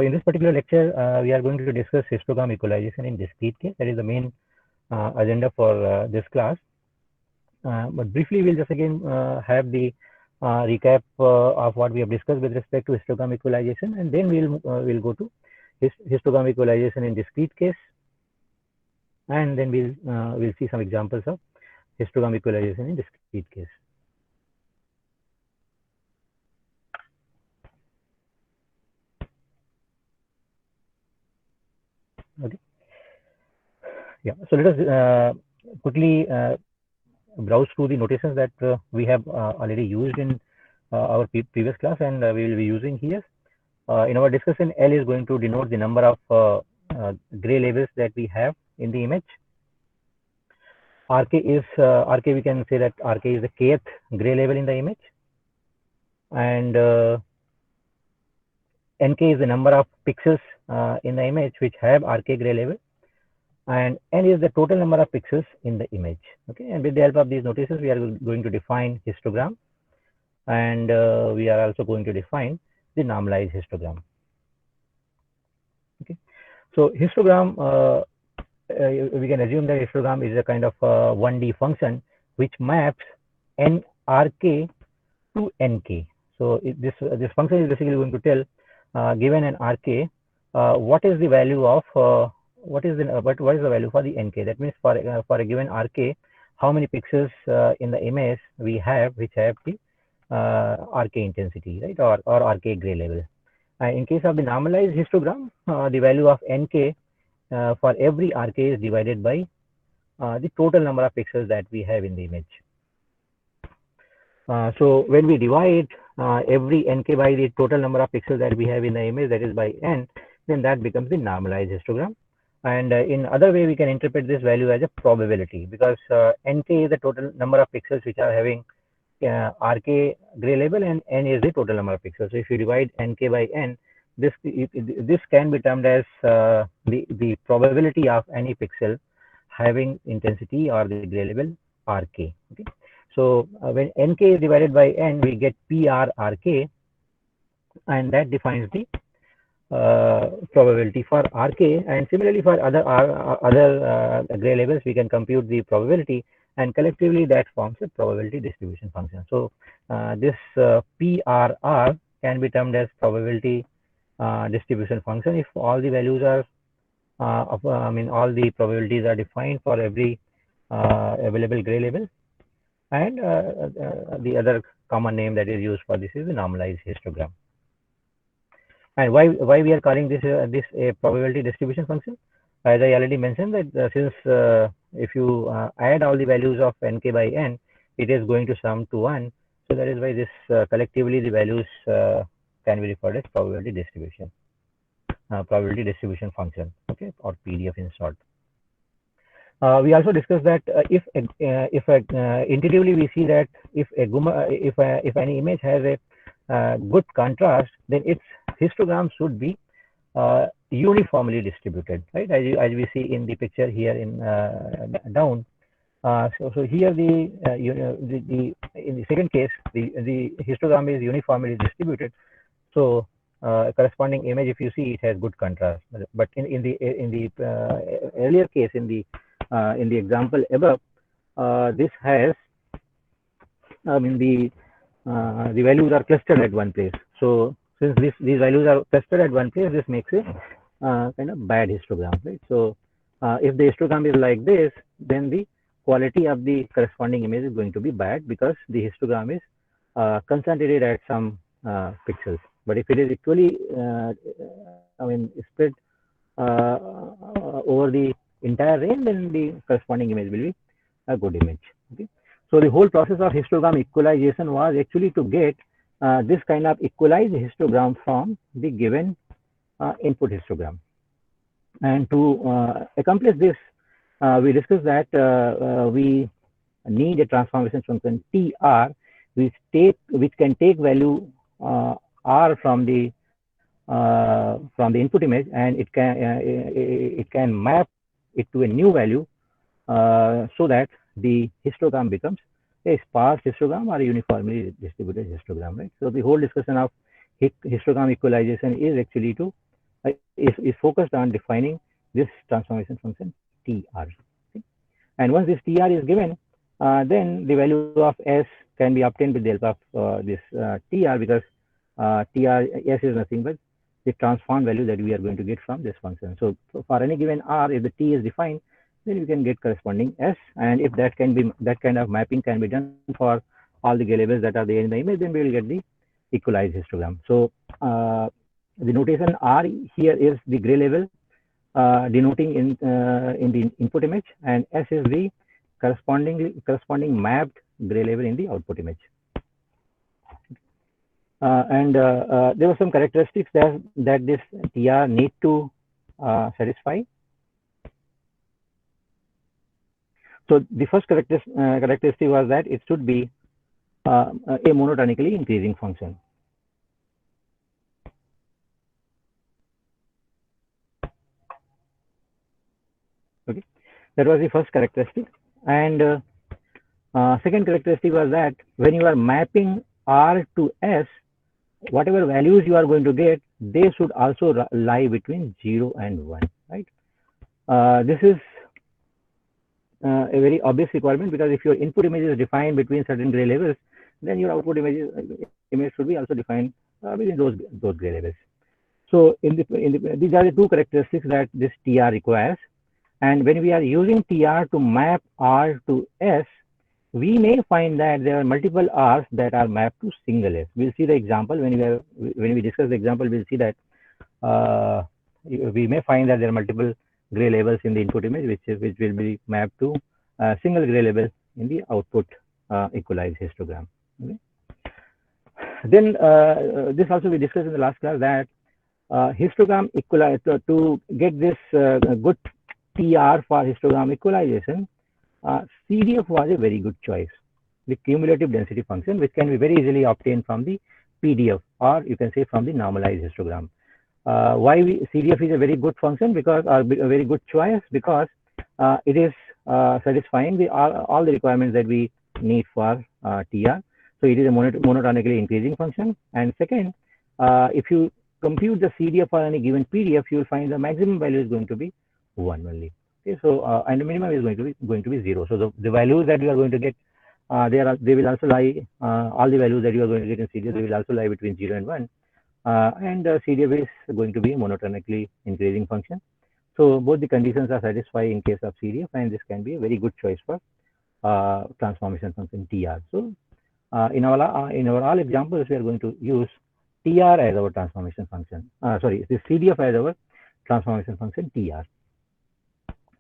in this particular lecture, we are going to discuss histogram equalization in discrete case. That is the main agenda for this class. But briefly, we'll just again have the recap of what we have discussed with respect to histogram equalization, and then we'll go to histogram equalization in discrete case, and then we'll see some examples of histogram equalization in discrete case. Okay. Yeah. So let us quickly browse through the notations that we have already used in our previous class, and we will be using here. In our discussion, L is going to denote the number of gray labels that we have in the image. RK is RK. We can say that RK is the kth gray label in the image, and NK is the number of pixels in the image which have RK gray label, and N is the total number of pixels in the image. Okay, and with the help of these notations, we are going to define histogram, and we are also going to define the normalized histogram. Okay, so histogram, we can assume that histogram is a kind of 1D function which maps nRK to nk. So this function is basically going to tell, given an RK, what is the value of what is the value for the nk. That means for a given RK, how many pixels in the image we have which have the RK intensity, right, or RK gray level. In case of the normalized histogram, the value of nk for every RK is divided by the total number of pixels that we have in the image. So when we divide every nk by the total number of pixels that we have in the image, that is by n, then that becomes the normalized histogram. And in other way, we can interpret this value as a probability, because nk is the total number of pixels which are having RK gray label, and n is the total number of pixels. So if you divide nk by n, this can be termed as the probability of any pixel having intensity or the gray label RK. Okay, so when nk is divided by n, we get PRRK, and that defines the probability for RK. And similarly for other gray labels, we can compute the probability, and collectively that forms a probability distribution function. So this PRR can be termed as probability distribution function if all the values are all the probabilities are defined for every available gray label, and the other common name that is used for this is the normalized histogram. And why we are calling this a probability distribution function? As I already mentioned, that since if you add all the values of nk by n, it is going to sum to 1. So that is why this collectively the values can be referred as probability distribution function. Okay, or PDF in short. We also discussed that if intuitively we see that if any image has a good contrast, then its histogram should be uniformly distributed, right? As we see in the picture here in down. So here in the second case, the histogram is uniformly distributed. So a corresponding image, if you see, it has good contrast. But in the earlier case, in the example above, this has, the values are clustered at one place. So since these values are clustered at one place, this makes a kind of bad histogram, right? So if the histogram is like this, then the quality of the corresponding image is going to be bad, because the histogram is concentrated at some pixels. But if it is equally spread over the entire range, then the corresponding image will be a good image. Okay, so the whole process of histogram equalization was actually to get this kind of equalized histogram from the given input histogram. And to accomplish this, we discussed that we need a transformation function TR, which can take value R from the input image, and it can map it to a new value so that the histogram becomes a sparse histogram or a uniformly distributed histogram, right? So the whole discussion of histogram equalization is actually to is focused on defining this transformation function TR. Okay? And once this TR is given, then the value of S can be obtained with the help of this TR, because TR S is nothing but the transform value that we are going to get from this function. So for any given R, if the T is defined, then you can get corresponding S, and if that kind of mapping can be done for all the gray labels that are there in the image, then we will get the equalized histogram. So the notation R here is the gray label denoting in the input image, and S is the corresponding mapped gray label in the output image. And there were some characteristics that this TR need to satisfy. So the first characteristic was that it should be a monotonically increasing function. Okay, that was the first characteristic. And second characteristic was that when you are mapping R to S, whatever values you are going to get, they should also lie between 0 and 1, right? This is a very obvious requirement, because if your input image is defined between certain gray labels, then your output image should be also defined within those gray labels. So these are the two characteristics that this TR requires. And when we are using TR to map R to S, we may find that there are multiple R's that are mapped to single S. We'll see the example when we discuss the example. We'll see that we may find that there are multiple gray labels in the input image, which will be mapped to a single gray label in the output equalized histogram. Okay. Then this also we discussed in the last class, that histogram equalize to get this good TR for histogram equalization. CDF was a very good choice, the cumulative density function, which can be very easily obtained from the PDF, or you can say from the normalized histogram. Why CDF is a very good function, because a very good choice, because it is satisfying all the requirements that we need for TR. So it is a monotonically increasing function. And second, if you compute the CDF for any given PDF, you will find the maximum value is going to be 1 only. Okay, so and the minimum is going to be 0. So the values that you are going to get, they will also lie, all the values that you are going to get in CDF, they will also lie between 0 and 1. And CDF is going to be a monotonically increasing function. So both the conditions are satisfied in case of CDF, and this can be a very good choice for transformation function TR. So in our all examples, we are going to use TR as our transformation function. Sorry, this CDF as our transformation function TR.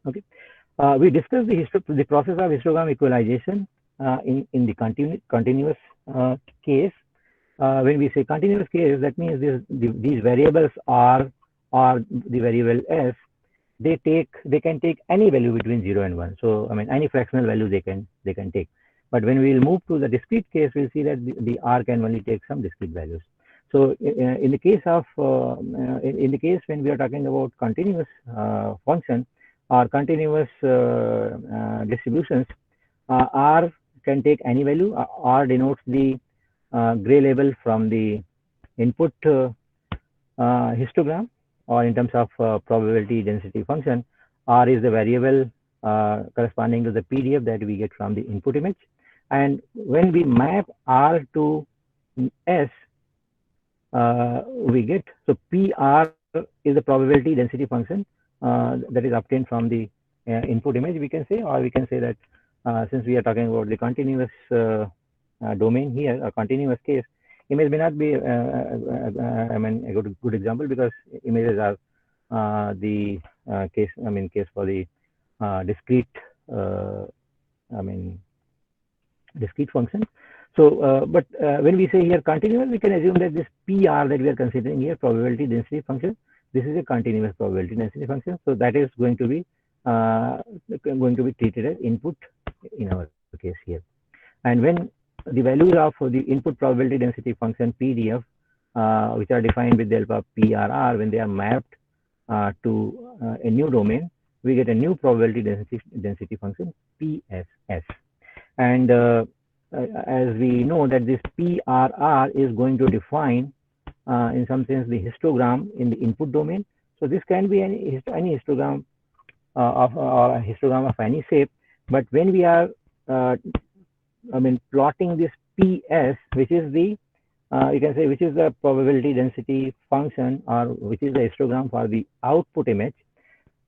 Okay, we discussed the process of histogram equalization in the continuous case. When we say continuous case, that means these variables R or the variable S, they can take any value between 0 and 1. So I mean, any fractional value they can take. But when we will move to the discrete case, we'll see that the R can only take some discrete values. So in the case of in the case when we are talking about continuous function or continuous distributions, R can take any value. R denotes the gray label from the input histogram, or in terms of probability density function, R is the variable corresponding to the PDF that we get from the input image. And when we map R to S, we get, so PR is the probability density function that is obtained from the input image, we can say, or we can say that since we are talking about the continuous domain here, a continuous case, image may not be I mean a good example, because images are the case for the discrete discrete function. So but when we say here continuous, we can assume that this PR that we are considering here, probability density function, this is a continuous probability density function. So that is going to be treated as input in our case here. And when the values of the input probability density function PDF, which are defined with the help of PRR, when they are mapped to a new domain, we get a new probability density function PSS. And as we know that this PRR is going to define in some sense the histogram in the input domain. So this can be any histogram of or a histogram of any shape. But when we are plotting this PS, which is the you can say which is the probability density function, or which is the histogram for the output image,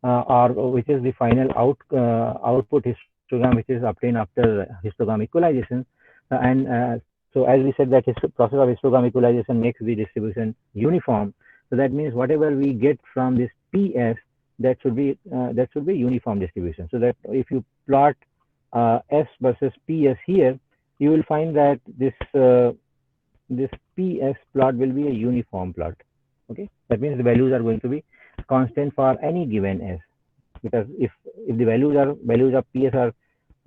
or which is the final output histogram which is obtained after histogram equalization. And so as we said that process of histogram equalization makes the distribution uniform. So that means whatever we get from this PS, that should be uniform distribution. So that if you plot S versus PS here, you will find that this PS plot will be a uniform plot. Okay, that means the values are going to be constant for any given S, because if the values of PS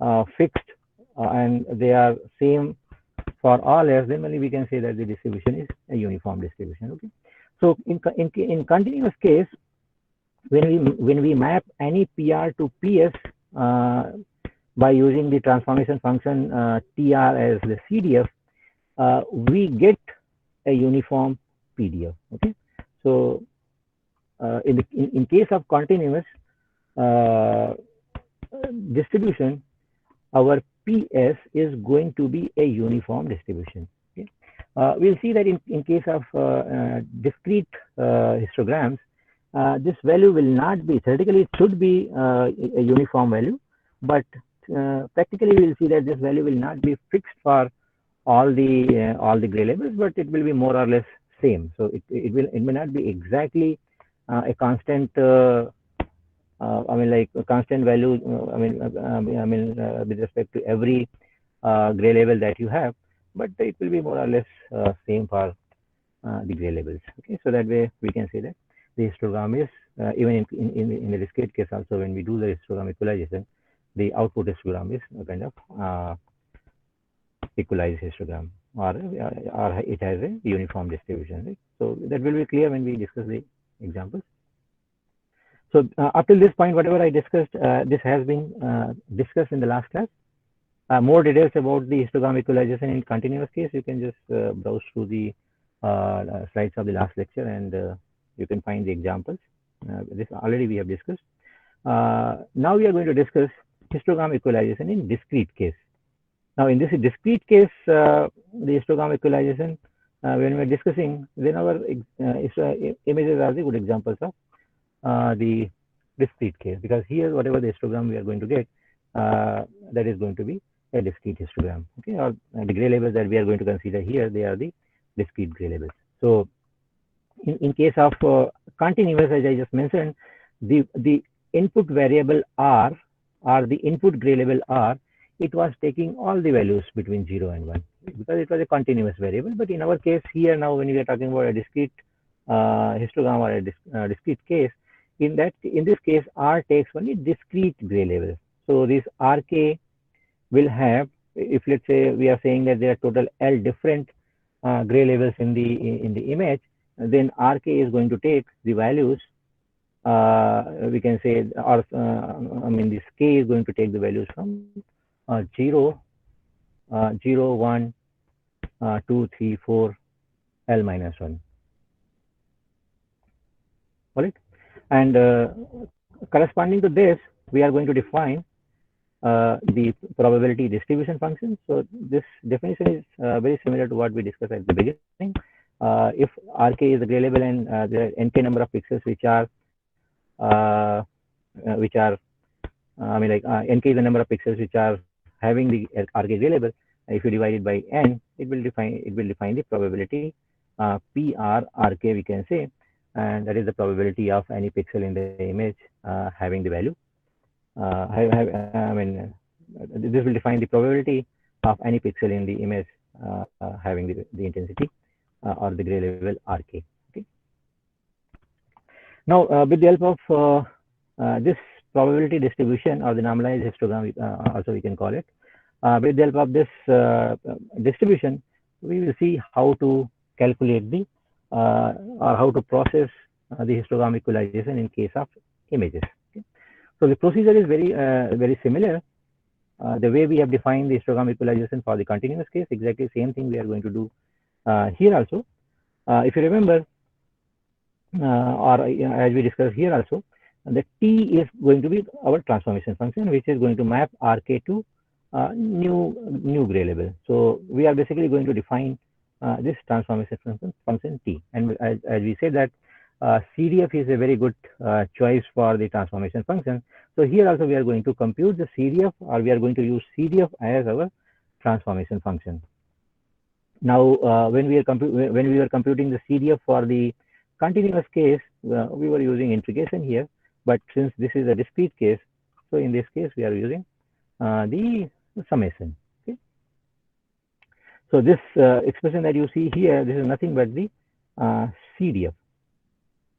are fixed and they are same for all S, then only we can say that the distribution is a uniform distribution. Okay, so in continuous case, when we map any PR to PS by using the transformation function TR as the CDF, we get a uniform PDF. Okay, so in case of continuous distribution, our PS is going to be a uniform distribution. Okay, we'll see that in case of discrete histograms, this value will not be, theoretically it should be a uniform value, but practically we'll see that this value will not be fixed for all the gray labels, but it will be more or less same. So it may not be exactly a constant like a constant value with respect to every gray label that you have, but it will be more or less same for the gray labels. Okay, so that way we can say that the histogram is even in the discrete case also, when we do the histogram equalization, the output histogram is a kind of equalized histogram, or it has a uniform distribution, right? So that will be clear when we discuss the examples. So up till this point, whatever I discussed, this has been discussed in the last class. More details about the histogram equalization in continuous case, you can just browse through the slides of the last lecture, and you can find the examples. This already we have discussed. Now we are going to discuss histogram equalization in discrete case. Now in this discrete case, the histogram equalization, when we are discussing, then our images are the good examples of the discrete case, because here whatever the histogram we are going to get, that is going to be a discrete histogram. Okay, or the gray labels that we are going to consider here, they are the discrete gray labels. So in case of continuous, as I just mentioned, the input variable R, or the input gray label R, it was taking all the values between 0 and 1, because it was a continuous variable. But in our case here now, when we are talking about a discrete histogram or a discrete case, in this case R takes only discrete gray label. So this RK will have, if let's say we are saying that there are total L different gray labels in the image, then RK is going to take the values, we can say, or this K is going to take the values from 0, 0, 1, 2, 3, 4, L minus 1. All right, and corresponding to this, we are going to define the probability distribution function. So this definition is very similar to what we discussed at the beginning. If RK is the gray label and there are nk number of pixels which are nk is the number of pixels which are having the RK gray label. If you divide it by n, it will define the probability PR RK, we can say, and that is the probability of any pixel in the image having the value. This will define the probability of any pixel in the image having the intensity or the gray label RK. Okay. Now, with the help of this probability distribution, or the normalized histogram, also we can call it, with the help of this distribution, we will see how to calculate the or how to process the histogram equalization in case of images. Okay. So the procedure is very similar. The way we have defined the histogram equalization for the continuous case, exactly same thing we are going to do here also. If you remember, or as we discussed here also, the T is going to be our transformation function, which is going to map Rk to new gray label. So we are basically going to define this transformation function T, and as we said that CDF is a very good choice for the transformation function. So here also we are going to compute the CDF, or we are going to use CDF as our transformation function. Now, when we were computing the CDF for the continuous case, we were using integration here, but since this is a discrete case, so in this case we are using the summation. Okay. So this expression that you see here, this is nothing but the CDF,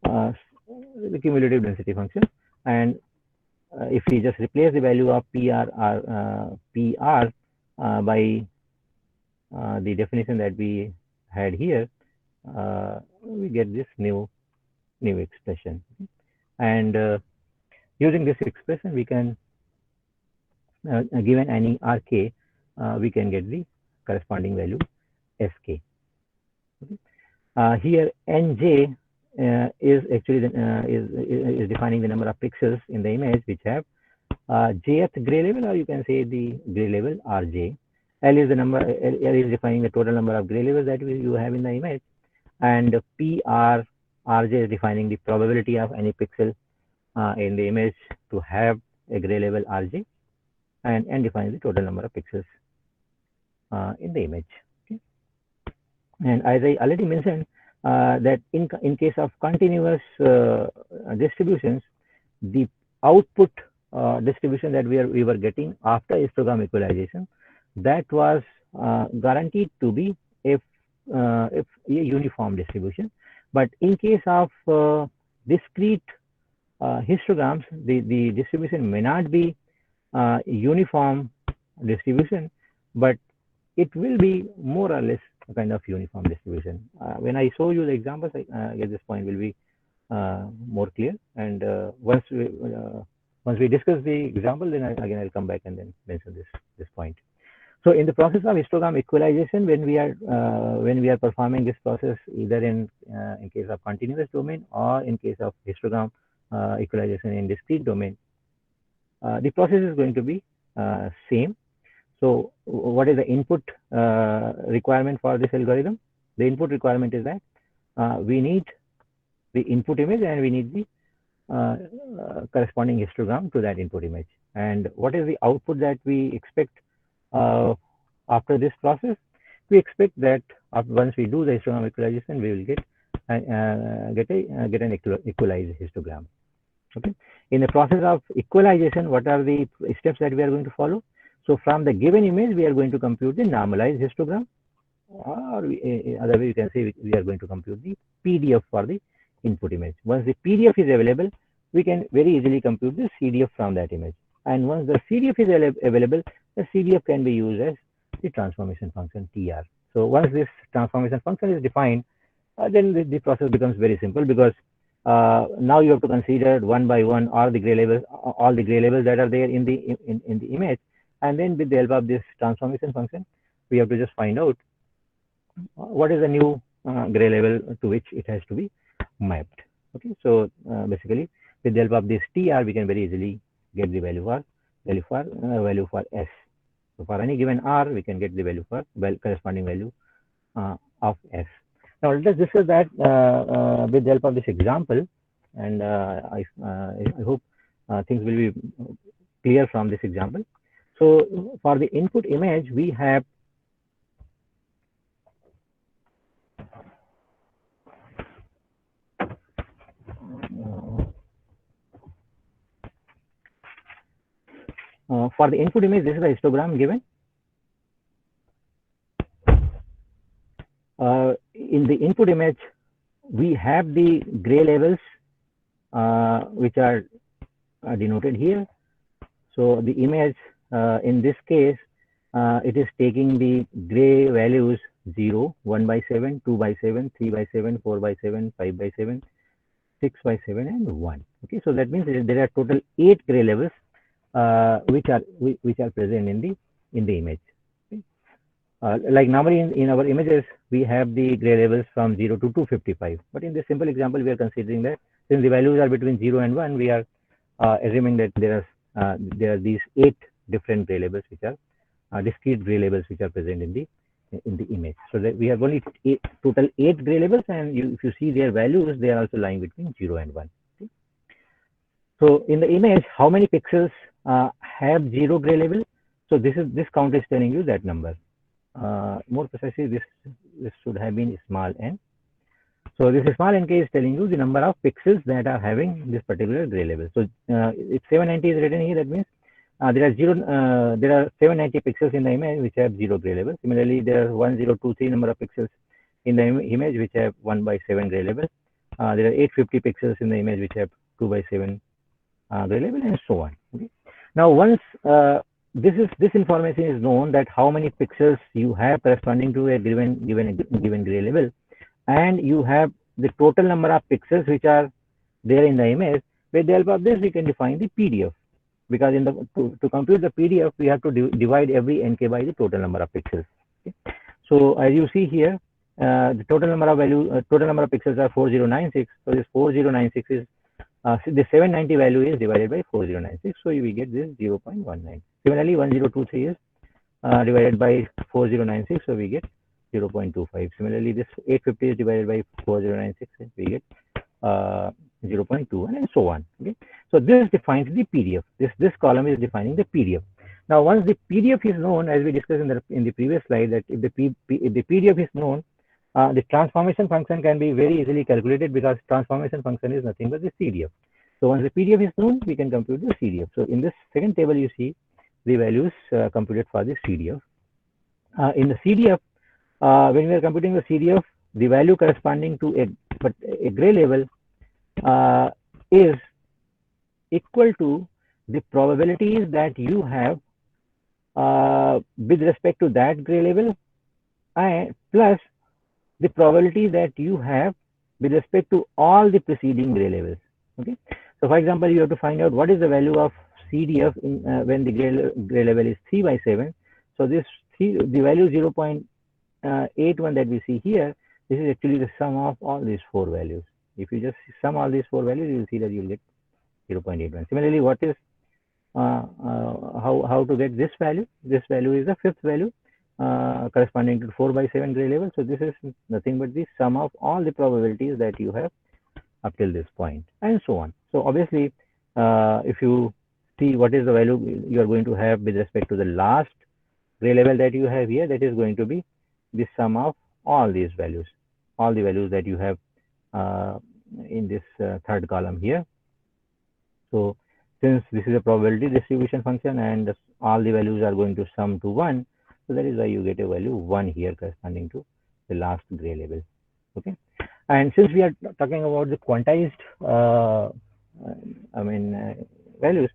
the cumulative density function, and if we just replace the value of PR by the definition that we had here, we get this new expression. And using this expression, we can, given any Rk, we can get the corresponding value Sk. Okay. Here Nj is actually is defining the number of pixels in the image which have jth gray level, or you can say the gray level Rj. L is the number. L is defining the total number of gray levels that you have in the image, and Rj is defining the probability of any pixel in the image to have a gray level Rj, and N defines the total number of pixels in the image. Okay. And as I already mentioned, that in case of continuous distributions, the output distribution that we were getting after histogram equalization, that was guaranteed to be a uniform distribution. But in case of discrete histograms, the distribution may not be uniform distribution, but it will be more or less a kind of uniform distribution. When I show you the examples, I guess this point will be more clear. And once we discuss the example, then again I'll come back and then mention this point. So in the process of histogram equalization, when we are performing this process either in case of continuous domain or in case of histogram equalization in discrete domain, the process is going to be same. So what is the input requirement for this algorithm? The input requirement is that we need the input image and we need the corresponding histogram to that input image. And what is the output that we expect after this process? We expect that once we do the histogram equalization, we will get an equalized histogram. Okay. In the process of equalization, what are the steps that we are going to follow? So from the given image, we are going to compute the normalized histogram, or other way you can say we are going to compute the PDF for the input image. Once the PDF is available, we can very easily compute the CDF from that image. And once the CDF is available, the CDF can be used as the transformation function TR. So once this transformation function is defined, then the process becomes very simple, because now you have to consider one by one all the gray labels that are there in the image, and then with the help of this transformation function, we have to just find out what is the new gray label to which it has to be mapped. Okay, so basically with the help of this TR, we can very easily get the value for S. So for any given R, we can get the value for corresponding value of S. Now let us discuss that with the help of this example, and I hope things will be clear from this example. So for the input image, we have for the input image, this is the histogram given. In the input image, we have the gray levels which are denoted here. So the image in this case, it is taking the gray values 0, 1 by 7, 2 by 7, 3 by 7, 4 by 7, 5 by 7, 6 by 7, and 1. Okay, so that means there are total 8 gray levels which are present in the image. Okay. Like normally in our images, we have the gray labels from 0 to 255. But in this simple example, we are considering that since the values are between 0 and 1, we are assuming that there are these 8 different gray labels which are discrete gray labels which are present in the image. So that we have only total 8 gray labels, and if you see their values, they are also lying between 0 and 1. Okay? So in the image, how many pixels have 0 gray label? So this count is telling you that number. More precisely, this should have been small n. So this small n k is telling you the number of pixels that are having this particular gray label. So if 790 is written here, that means there are 790 pixels in the image which have 0 gray label. Similarly, there are 1023 number of pixels in the image which have 1 by 7 gray label. There are 850 pixels in the image which have 2 by 7 gray label, and so on. Okay. Now, once this information is known, that how many pixels you have corresponding to a given gray label, and you have the total number of pixels which are there in the image. With the help of this, we can define the PDF, because in the to compute the PDF, we have to divide every nk by the total number of pixels. Okay. So as you see here, the total number of pixels are 4096. So this 4096 is the 790 value is divided by 4096. So we get this 0.19. Similarly, 1023 is divided by 4096. So we get 0.25. Similarly, this 850 is divided by 4096. We get 0.21, and so on. Okay. So this defines the PDF. This column is defining the PDF. Now, once the PDF is known, as we discussed in the previous slide, that if the PDF is known, the transformation function can be very easily calculated, because transformation function is nothing but the CDF. So once the PDF is known, we can compute the CDF. So in this second table, you see the values computed for the CDF. In the CDF, when we are computing the CDF, the value corresponding to a gray label is equal to the probabilities that you have with respect to that gray label, and plus the probability that you have with respect to all the preceding gray labels. Okay. So for example, you have to find out what is the value of CDF when the gray label is 3 by 7. So the value 0.81 that we see here, this is actually the sum of all these 4 values. If you just sum all these 4 values, you will see that you will get 0.81. Similarly, what is how to get this value? This value is the 5th value corresponding to 4 by 7 gray label. So this is nothing but the sum of all the probabilities that you have up till this point, and so on. So obviously, if you see what is the value you are going to have with respect to the last gray label that you have here, that is going to be the sum of all these values, all the values that you have in this third column here. So since this is a probability distribution function and all the values are going to sum to 1, so that is why you get a value 1 here corresponding to the last gray label. Okay. And since we are talking about the quantized values,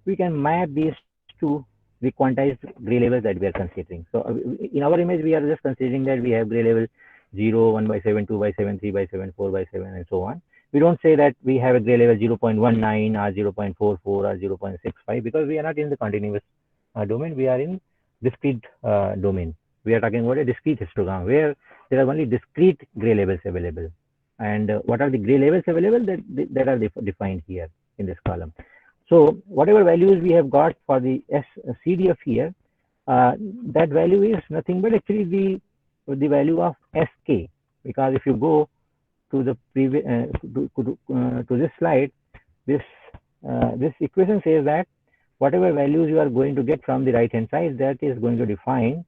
we can map these to the quantized gray labels that we are considering. So in our image, we are just considering that we have gray level 0, 1 by 7, 2 by 7, 3 by 7, 4 by 7, and so on. We don't say that we have a gray level 0.19 or 0.44 or 0.65, because we are not in the continuous domain. We are in discrete domain. We are talking about a discrete histogram where there are only discrete gray labels available. And what are the gray labels available that are defined here in this column? So whatever values we have got for the CDF here, that value is nothing but actually the value of SK, because if you go to the previous to this slide, this equation says that whatever values you are going to get from the right hand side, that is going to define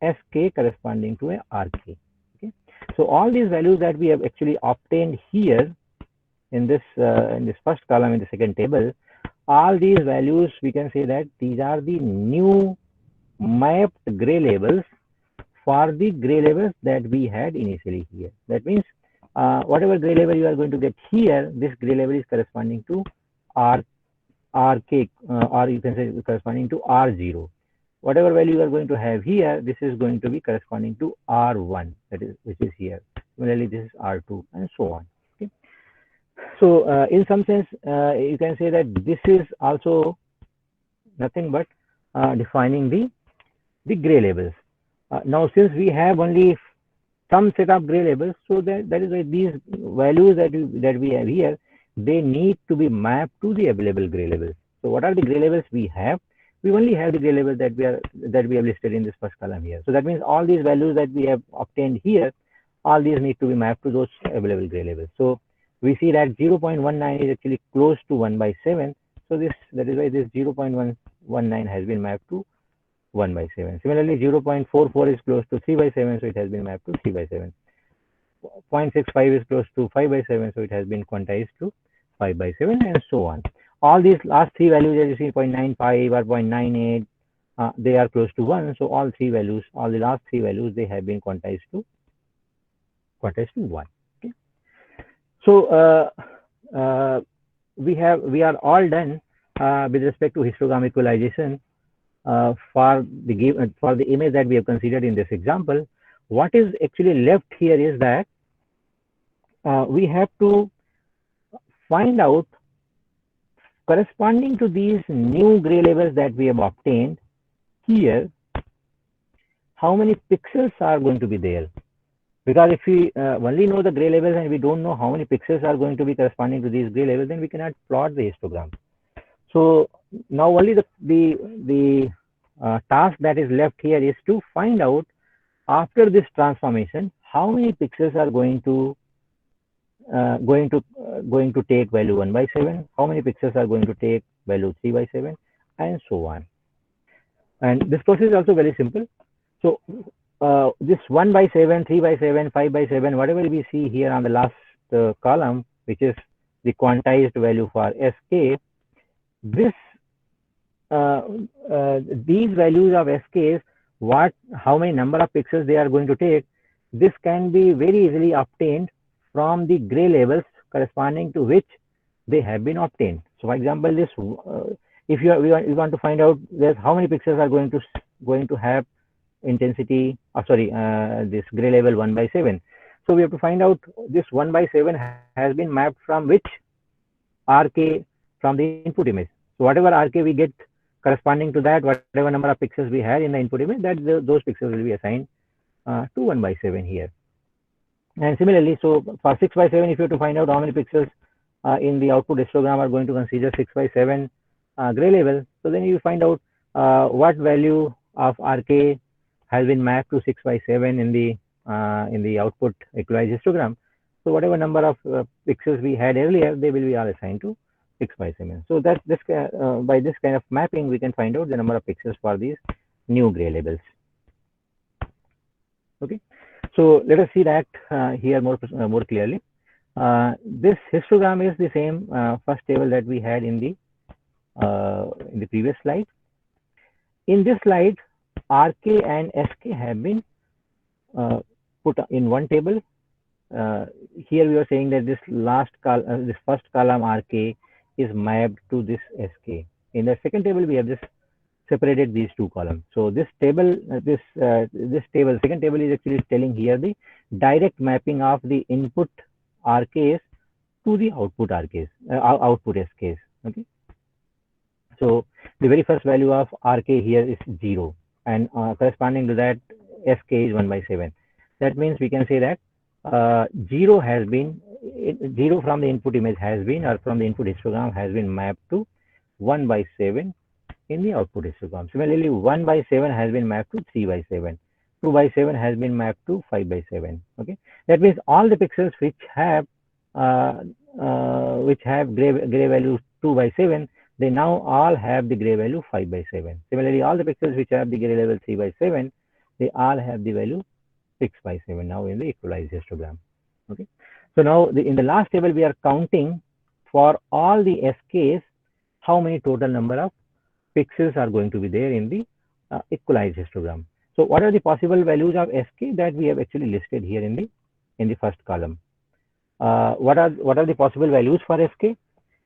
SK corresponding to a RK. Okay. So all these values that we have actually obtained here in this first column in the second table, all these values, we can say that these are the new mapped gray labels for the gray labels that we had initially here. That means whatever gray label you are going to get here, this gray label is corresponding to RK, or you can say corresponding to R0. Whatever value you are going to have here, this is going to be corresponding to R1, that is, which is here. Similarly, this is R2, and so on. Okay. So in some sense, you can say that this is also nothing but defining the gray labels. Now, since we have only some set of gray labels. So that is why these values that we have here, they need to be mapped to the available gray labels. So what are the gray labels we have? We only have the gray labels that we have listed in this first column here. So that means all these values that we have obtained here, all these need to be mapped to those available gray labels. So we see that 0.19 is actually close to 1 by 7. So that is why this 0.119 has been mapped to 1 by 7. Similarly, 0.44 is close to 3 by 7, so it has been mapped to 3 by 7. 0.65 is close to 5 by 7, so it has been quantized to 5 by 7, and so on. All these last three values that you see, 0.95 or 0.98, they are close to 1. So all the last three values, they have been quantized to 1. Okay. So we are all done with respect to histogram equalization for the image that we have considered in this example. What is actually left here is that we have to find out, corresponding to these new gray labels that we have obtained here, how many pixels are going to be there. Because if we only know the gray labels and we don't know how many pixels are going to be corresponding to these gray labels, then we cannot plot the histogram. So now only the task that is left here is to find out, after this transformation, how many pixels are going to take value 1 by 7, how many pixels are going to take value 3 by 7, and so on. And this process is also very simple. So this 1 by 7, 3 by 7, 5 by 7, whatever we see here on the last column, which is the quantized value for Sk, these values of Sk's, how many number of pixels they are going to take, this can be very easily obtained from the gray labels corresponding to which they have been obtained. So for example, this if you want to find out how many pixels are going to have intensity, this gray label 1 by 7. So we have to find out this 1 by 7 has been mapped from which RK, from the input image. So whatever RK we get corresponding to that, whatever number of pixels we had in the input image, those pixels will be assigned to 1 by 7 here. And similarly, so for 6 by 7, if you have to find out how many pixels in the output histogram are going to consider 6 by 7 gray label, so then you find out what value of RK has been mapped to 6 by 7 in the output equalized histogram. So whatever number of pixels we had earlier, they will be all assigned to 6 by 7. So that by this kind of mapping, we can find out the number of pixels for these new gray labels. Okay. So let us see that here more clearly. This histogram is the same first table that we had in the previous slide. In this slide, RK and SK have been put in one table. Here we are saying that this first column RK is mapped to this SK. In the second table, we have just separated these two columns. So this table, second table is actually telling here the direct mapping of the input RKs to the output RKs, output SKs. Okay. So the very first value of RK here is 0, and corresponding to that, SK is 1 by 7. That means we can say that 0 from the input image has been, or from the input histogram has been mapped to 1 by 7 in the output histogram. Similarly, 1 by 7 has been mapped to 3 by 7. 2 by 7 has been mapped to 5 by 7. Okay, that means all the pixels which have gray value 2 by 7, they now all have the gray value 5 by 7. Similarly, all the pixels which have the gray level 3 by 7, they all have the value 6 by 7 now in the equalized histogram. Okay, so now in the last table, we are counting for all the SKs how many total number of pixels are going to be there in the equalized histogram. So what are the possible values of SK that we have actually listed here in the first column? What are the possible values for SK?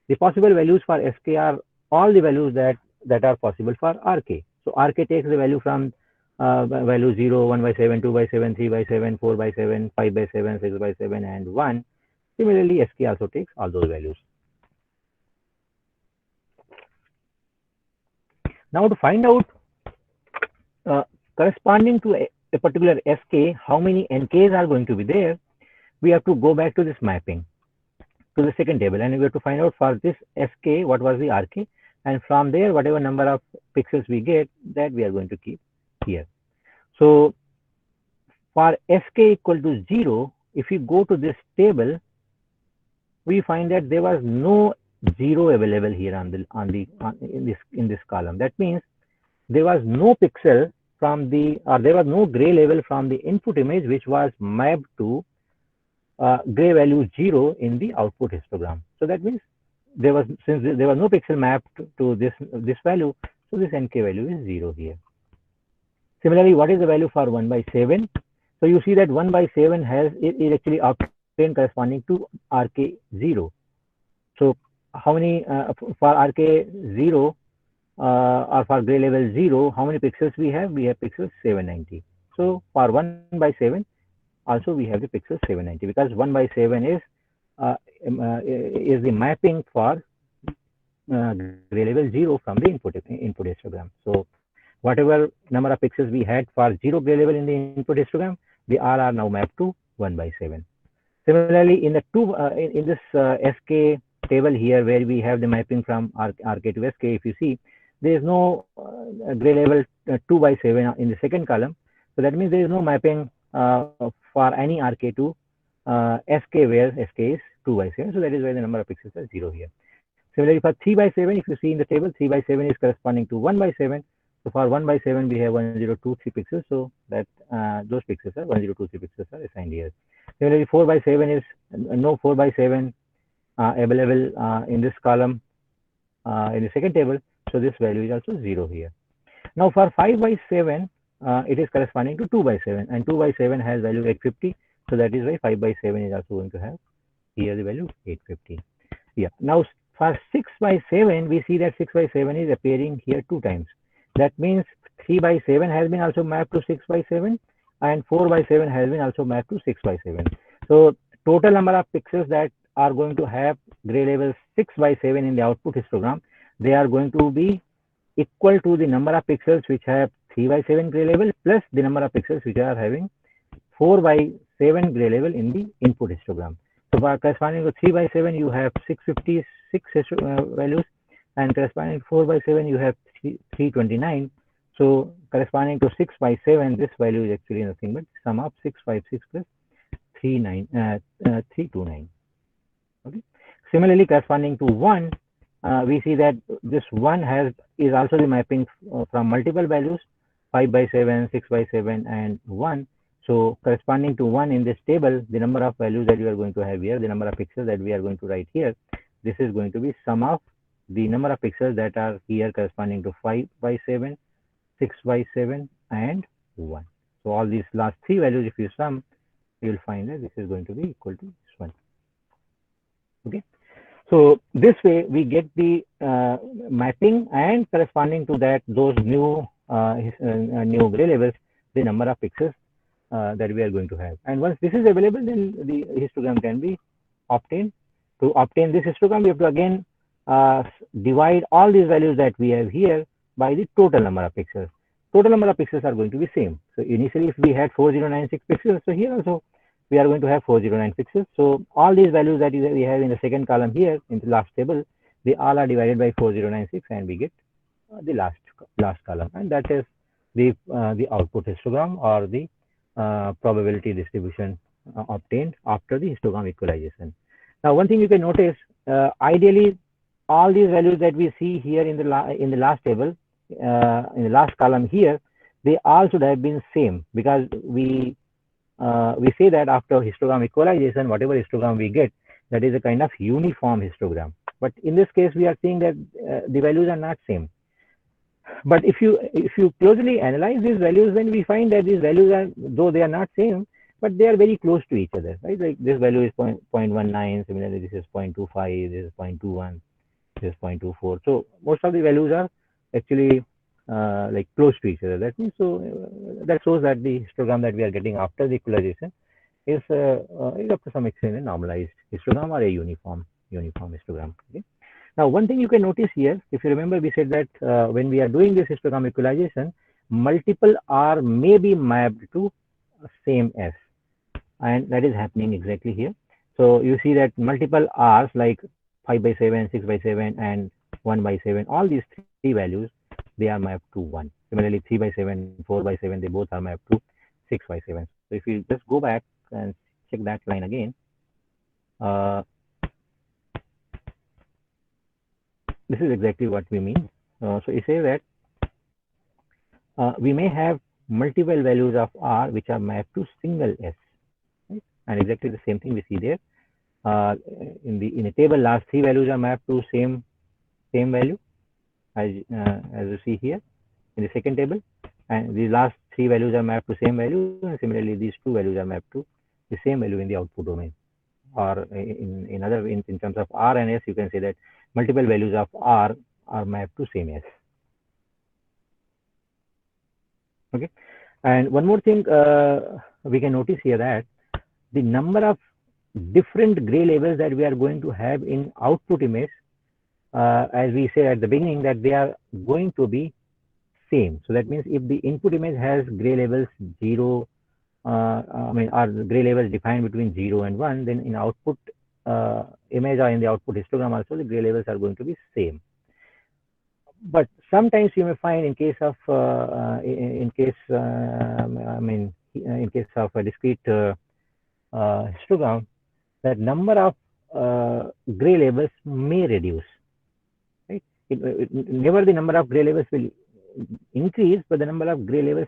The possible values for SK are all the values that are possible for RK. So RK takes the value from value 0, 1 by 7, 2 by 7, 3 by 7, 4 by 7, 5 by 7, 6 by 7, and 1. Similarly, SK also takes all those values. Now to find out corresponding to a particular Sk, how many Nks are going to be there, we have to go back to this mapping, to the second table, and we have to find out for this Sk what was the Rk, and from there whatever number of pixels we get, that we are going to keep here. So for Sk equal to 0, if you go to this table, we find that there was no 0 available here in this column. That means there was no pixel from the, or there was no gray label from the input image which was mapped to gray value 0 in the output histogram. So that means there was, since there was no pixel mapped to this value, so this Nk value is 0 here. Similarly, what is the value for 1 by 7? So you see that 1 by 7 is actually obtained corresponding to Rk0. So how many for Rk0 or for gray level 0, how many pixels we have? We have pixels 790. So for 1 by 7, also we have the pixels 790, because 1 by 7 is the mapping for gray level 0 from the input histogram. So whatever number of pixels we had for 0 gray level in the input histogram, they all are now mapped to 1 by 7. Similarly, in the in this Sk table here, where we have the mapping from Rk to Sk, if you see, there is no gray level 2 by 7 in the second column. So that means there is no mapping for any Rk to Sk, where Sk is 2 by 7. So that is why the number of pixels are 0 here. Similarly, for 3 by 7, if you see in the table, 3 by 7 is corresponding to 1 by 7. So for 1 by 7, we have 1023 pixels. So that those pixels are 1023 pixels are assigned here. Similarly, 4 by 7 is no 4 by 7 available in this column in the second table. So this value is also 0 here. Now for 5 by 7, it is corresponding to 2 by 7, and 2 by 7 has value 850. So that is why 5 by 7 is also going to have here the value 850. Yeah. Now for 6 by 7, we see that 6 by 7 is appearing here 2 times. That means 3 by 7 has been also mapped to 6 by 7, and 4 by 7 has been also mapped to 6 by 7. So total number of pixels that are going to have gray level 6 by 7 in the output histogram, they are going to be equal to the number of pixels which have 3 by 7 gray level plus the number of pixels which are having 4 by 7 gray level in the input histogram. So for corresponding to 3 by 7, you have 656 values, and corresponding to 4 by 7, you have 329. So corresponding to 6 by 7, this value is actually nothing but sum of 656 plus 329. Okay. Similarly, corresponding to 1, we see that this 1 is also the mapping from multiple values, 5 by 7, 6 by 7, and 1. So corresponding to 1 in this table, the number of values that we are going to have here, the number of pixels that we are going to write here, this is going to be sum of the number of pixels that are here corresponding to 5 by 7, 6 by 7, and 1. So all these last 3 values, if you sum, you will find that this is going to be equal to this one. Okay. So this way we get the mapping, and corresponding to that, those new gray levels, the number of pixels that we are going to have. And once this is available, then the histogram can be obtained. To obtain this histogram, we have to again divide all these values that we have here by the total number of pixels. Total number of pixels are going to be same. So initially, if we had 4096 pixels, so here also we are going to have 409 pixels. So all these values that we have in the second column here in the last table, they all are divided by 4096, and we get the last column, and that is the output histogram, or the probability distribution obtained after the histogram equalization. Now, one thing you can notice, ideally, all these values that we see here in the last table, in the last column here, they all should have been same, because we say that after histogram equalization, whatever histogram we get, that is a kind of uniform histogram. But in this case, we are seeing that the values are not same. But if you closely analyze these values, then we find that these values are, though they are not same, but they are very close to each other, right? Like this value is 0.19, similarly this is 0.25, this is 0.21, this is 0.24. So most of the values are actually like close to each other. That means, that shows that the histogram that we are getting after the equalization is up to some extent a normalized histogram, or a uniform histogram. Okay? Now, one thing you can notice here, if you remember, we said that when we are doing this histogram equalization, multiple R may be mapped to same S, and that is happening exactly here. So you see that multiple R's like 5 by 7, 6 by 7, and 1 by 7, all these three values, they are mapped to 1. Similarly, 3 by 7, 4 by 7, they both are mapped to 6 by 7. So if you just go back and check that line again, uh, this is exactly what we mean. So it says that we may have multiple values of R which are mapped to single S, right? And exactly the same thing we see there. Uh, in a table, last three values are mapped to same value as you see here in the second table, and these last three values are mapped to same value, and similarly these two values are mapped to the same value in the output domain. Or in terms of R and S, you can say that multiple values of R are mapped to same S. Okay, and one more thing we can notice here, that the number of different gray labels that we are going to have in output image, as we say at the beginning, that they are going to be same. So that means if the input image has gray labels 0, are gray labels defined between 0 and 1, then in output image or in the output histogram also the gray labels are going to be same. But sometimes you may find in case of in case of a discrete histogram, that number of gray labels may reduce, right? Never the number of gray labels will increase, but the number of gray labels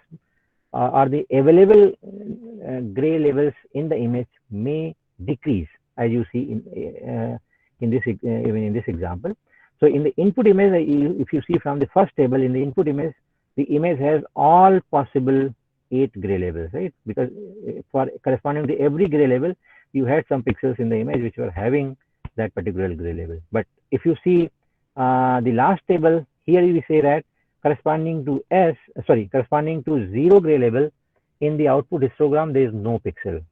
or the available gray labels in the image may decrease, as you see in this even in this example. So in the input image, if you see from the first table, in the input image, the image has all possible 8 gray labels, right? Because for corresponding to every gray label, you had some pixels in the image which were having that particular gray label. But if you see the last table, here we say that corresponding to corresponding to 0 gray label in the output histogram, there is no pixel.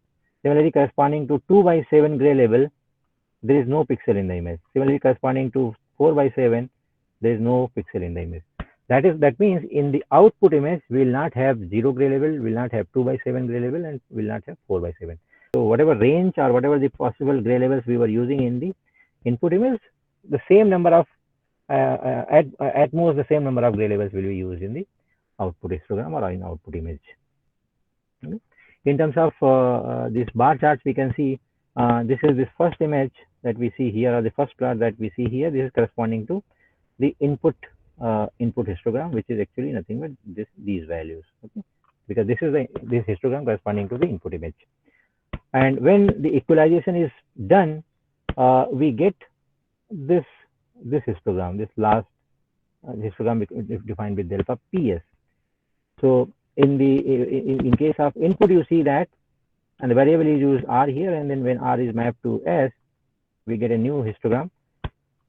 Similarly, corresponding to 2 by 7 gray label, there is no pixel in the image. Similarly, corresponding to 4 by 7, there is no pixel in the image. That means in the output image, we will not have 0 gray label, will not have 2 by 7 gray label, and will not have 4 by 7. So whatever range or whatever the possible gray labels we were using in the input image, the same number of at most the same number of gray labels will be used in the output histogram or in output image. Okay. In terms of these bar charts, we can see this is this first image that we see here, or the first plot that we see here. This is corresponding to the input histogram, which is actually nothing but these values. Okay, because this is this histogram corresponding to the input image. And when the equalization is done, we get this histogram, this last histogram defined with delta PS. So in case of input, you see that, and the variable is used R here, and then when R is mapped to S, we get a new histogram,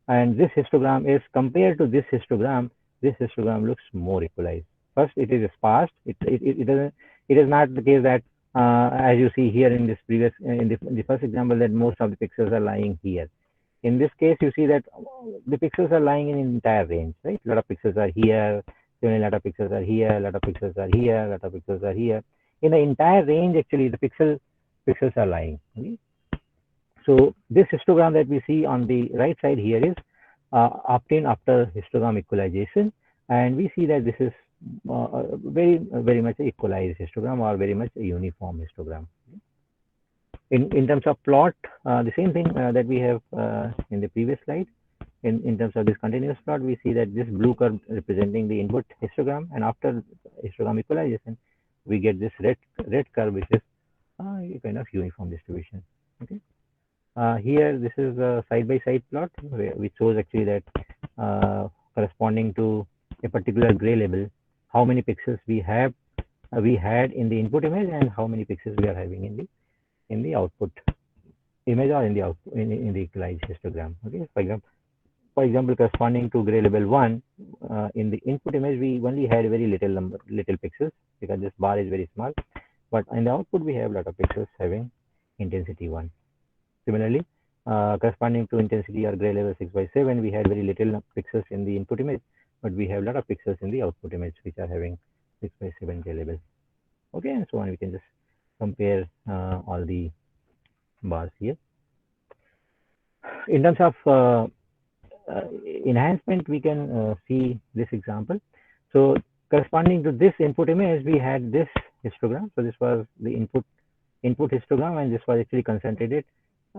and this histogram is compared to this histogram looks more equalized. First, it is sparse. It is not the case that as you see here in this previous in the first example, that most of the pixels are lying here. In this case, you see that the pixels are lying in entire range, right? A lot of pixels are here, a lot of pixels are here, a lot of pixels are here, a lot of pixels are here. In the entire range, actually, the pixels are lying. Okay? So this histogram that we see on the right side here is obtained after histogram equalization, and we see that this is very much an equalized histogram, or very much a uniform histogram. In terms of plot, the same thing that we have in the previous slide. In terms of this continuous plot, we see that this blue curve representing the input histogram, and after histogram equalization, we get this red curve, which is a kind of uniform distribution. Okay. Here, this is a side-by-side plot, which shows actually that corresponding to a particular gray label, how many pixels we had in the input image, and how many pixels we are having in the output image, or in the output in the equalized histogram. Okay, for example, corresponding to gray label 1 in the input image, we only had very little pixels, because this bar is very small, but in the output we have a lot of pixels having intensity 1. Similarly, corresponding to intensity or gray level 6 by 7, we had very little pixels in the input image, but we have a lot of pixels in the output image, which are having 6 by 7 gray label. Okay, and so on. We can just compare all the bars here. In terms of enhancement, we can see this example. So corresponding to this input image, we had this histogram. So this was the input histogram, and this was actually concentrated.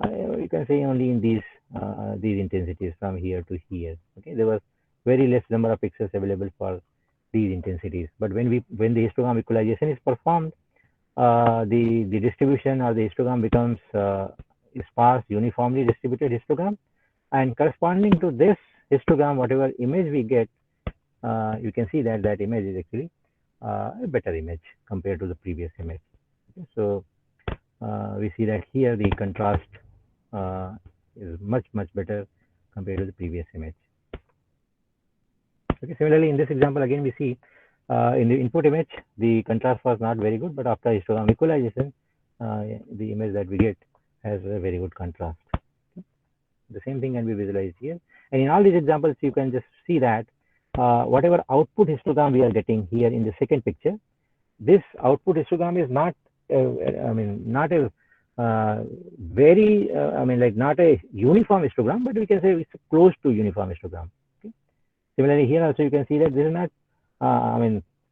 You can say only in these intensities from here to here. Okay, there was very less number of pixels available for these intensities. But when the histogram equalization is performed, the distribution or the histogram becomes sparse, uniformly distributed histogram, and corresponding to this histogram, whatever image we get, you can see that that image is actually a better image compared to the previous image. Okay, so we see that here the contrast is much better compared to the previous image. Okay, similarly in this example again we see in the input image the contrast was not very good, but after histogram equalization the image that we get has a very good contrast. Okay. The same thing can be visualized here, and in all these examples you can just see that whatever output histogram we are getting here in the second picture, this output histogram is not not a very not a uniform histogram, but we can say it's close to uniform histogram. Okay. Similarly here also you can see that this is not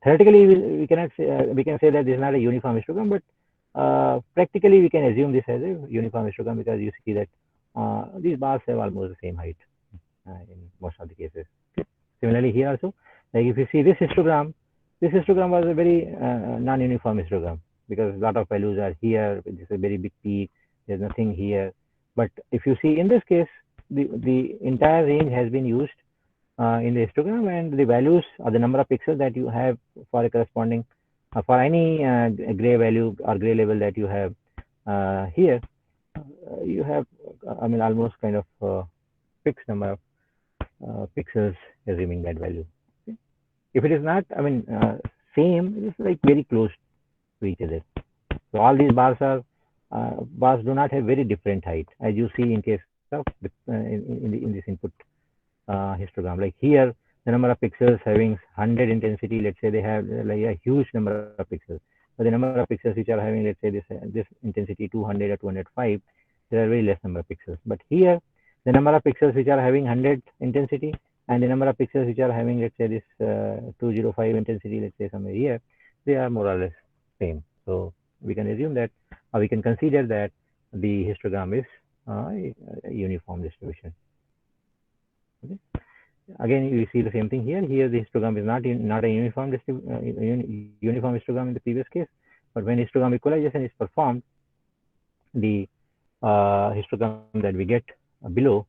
theoretically we cannot say, we can say that this is not a uniform histogram, but practically we can assume this as a uniform histogram, because you see that these bars have almost the same height in most of the cases. Okay. Similarly here also, like if you see this histogram was a very non-uniform histogram, because a lot of values are here. This is a very big peak. There's nothing here. But if you see in this case, the entire range has been used in the histogram, and the values or the number of pixels that you have for a corresponding for any gray value or gray level that you have here, you have almost kind of fixed number of pixels assuming that value. Okay. If it is not same, it is like very close to each other. So all these bars do not have very different height, as you see in case of in this input histogram. Like here, the number of pixels having 100 intensity, let's say they have like a huge number of pixels. But the number of pixels which are having, let's say this intensity 200 or 205, there are very less number of pixels. But here, the number of pixels which are having 100 intensity and the number of pixels which are having, let's say this 205 intensity, let's say somewhere here, they are more or less same. So we can assume that, or we can consider that the histogram is a uniform distribution. Okay. Again, you see the same thing here. Here, the histogram is not a uniform histogram in the previous case, but when histogram equalization is performed, the histogram that we get below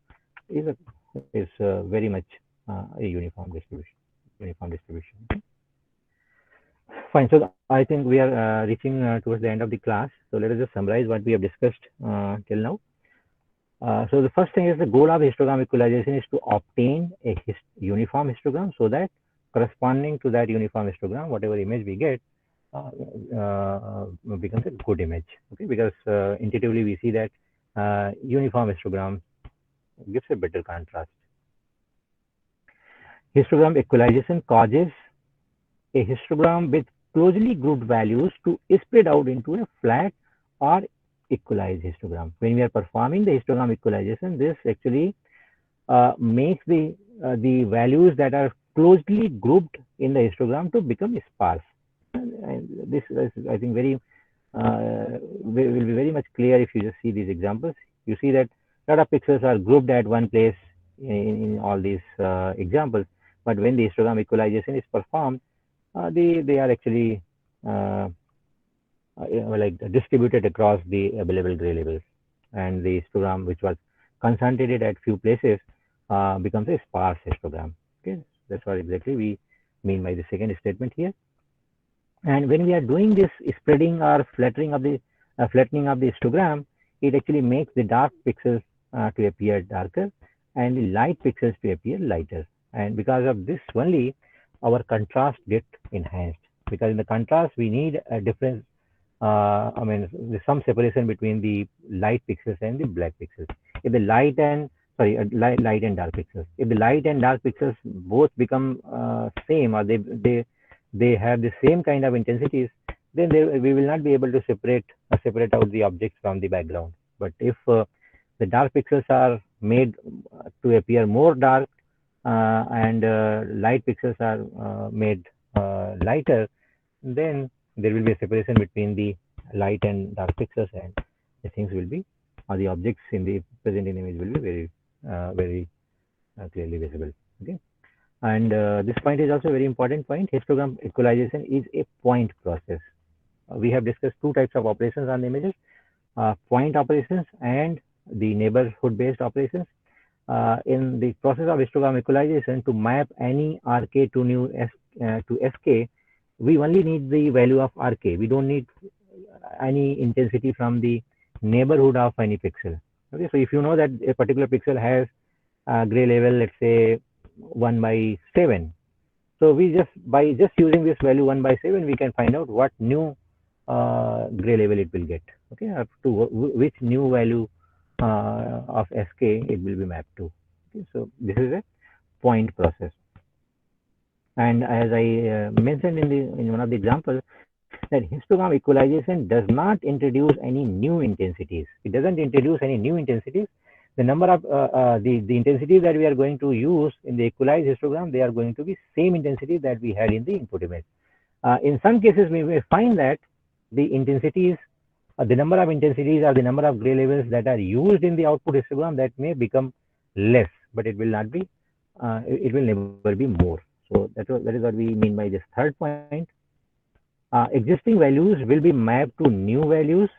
is very much a uniform distribution. Okay. Fine. So I think we are reaching towards the end of the class. So let us just summarize what we have discussed till now. So the first thing is the goal of histogram equalization is to obtain a uniform histogram, so that corresponding to that uniform histogram, whatever image we get becomes a good image. Okay, because intuitively we see that uniform histogram gives a better contrast. Histogram equalization causes a histogram with closely grouped values to spread out into a flat or equalized histogram. When we are performing the histogram equalization, this actually makes the values that are closely grouped in the histogram to become sparse. And this is, I think, will be very much clear if you just see these examples. You see that a lot of pixels are grouped at one place in all these examples, but when the histogram equalization is performed, they are actually like distributed across the available gray labels, and the histogram which was concentrated at few places becomes a sparse histogram. Okay, that's what exactly we mean by the second statement here. And when we are doing this spreading or flattening of the histogram, it actually makes the dark pixels to appear darker and the light pixels to appear lighter. And because of this only, our contrast gets enhanced, because in the contrast we need a difference. There's some separation between the light pixels and the black pixels. If the light and dark pixels, if the light and dark pixels both become same, or they they have the same kind of intensities, then we will not be able to separate out the objects from the background. But if the dark pixels are made to appear more dark, and light pixels are made lighter, then there will be a separation between the light and dark pixels, and the things will be, or the objects in the present in image will be very clearly visible. Okay, and this point is also a very important point. Histogram equalization is a point process. We have discussed two types of operations on the images: point operations and the neighborhood based operations. In the process of histogram equalization, to map any RK to SK, we only need the value of RK. We don't need any intensity from the neighborhood of any pixel. Okay, so if you know that a particular pixel has a gray level, let's say 1 by 7, so we just, by just using this value 1 by 7, we can find out what new gray level it will get. Okay, up to which new value of SK it will be mapped to. Okay, so this is a point process. And as I mentioned in one of the examples, that histogram equalization does not introduce any new intensities. It doesn't introduce any new intensities. The number of the intensities that we are going to use in the equalized histogram, they are going to be same intensity that we had in the input image. In some cases, we may find that the intensities, the number of intensities or the number of gray levels that are used in the output histogram, that may become less, but it will not be, it will never be more. So that is what we mean by this third point. Existing values will be mapped to new values,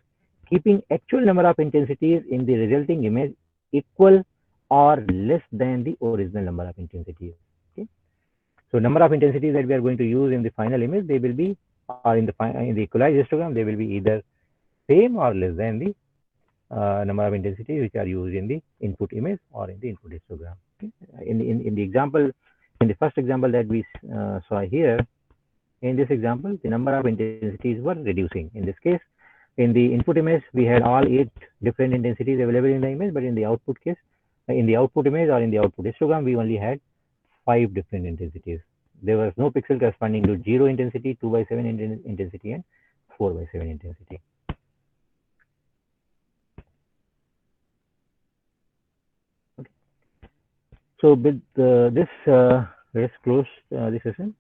keeping actual number of intensities in the resulting image equal or less than the original number of intensities. Okay. So number of intensities that we are going to use in the final image, they will be, or in the equalized histogram, they will be either same or less than the number of intensities which are used in the input image or in the input histogram. Okay. In the example, in the first example that we saw here, in this example, the number of intensities were reducing. In this case, in the input image, we had all 8 different intensities available in the image, but in the output case, in the output image or in the output histogram, we only had 5 different intensities. There was no pixel corresponding to 0 intensity, 2 by 7 intensity, and 4 by 7 intensity. Okay. So with this, let's close this session.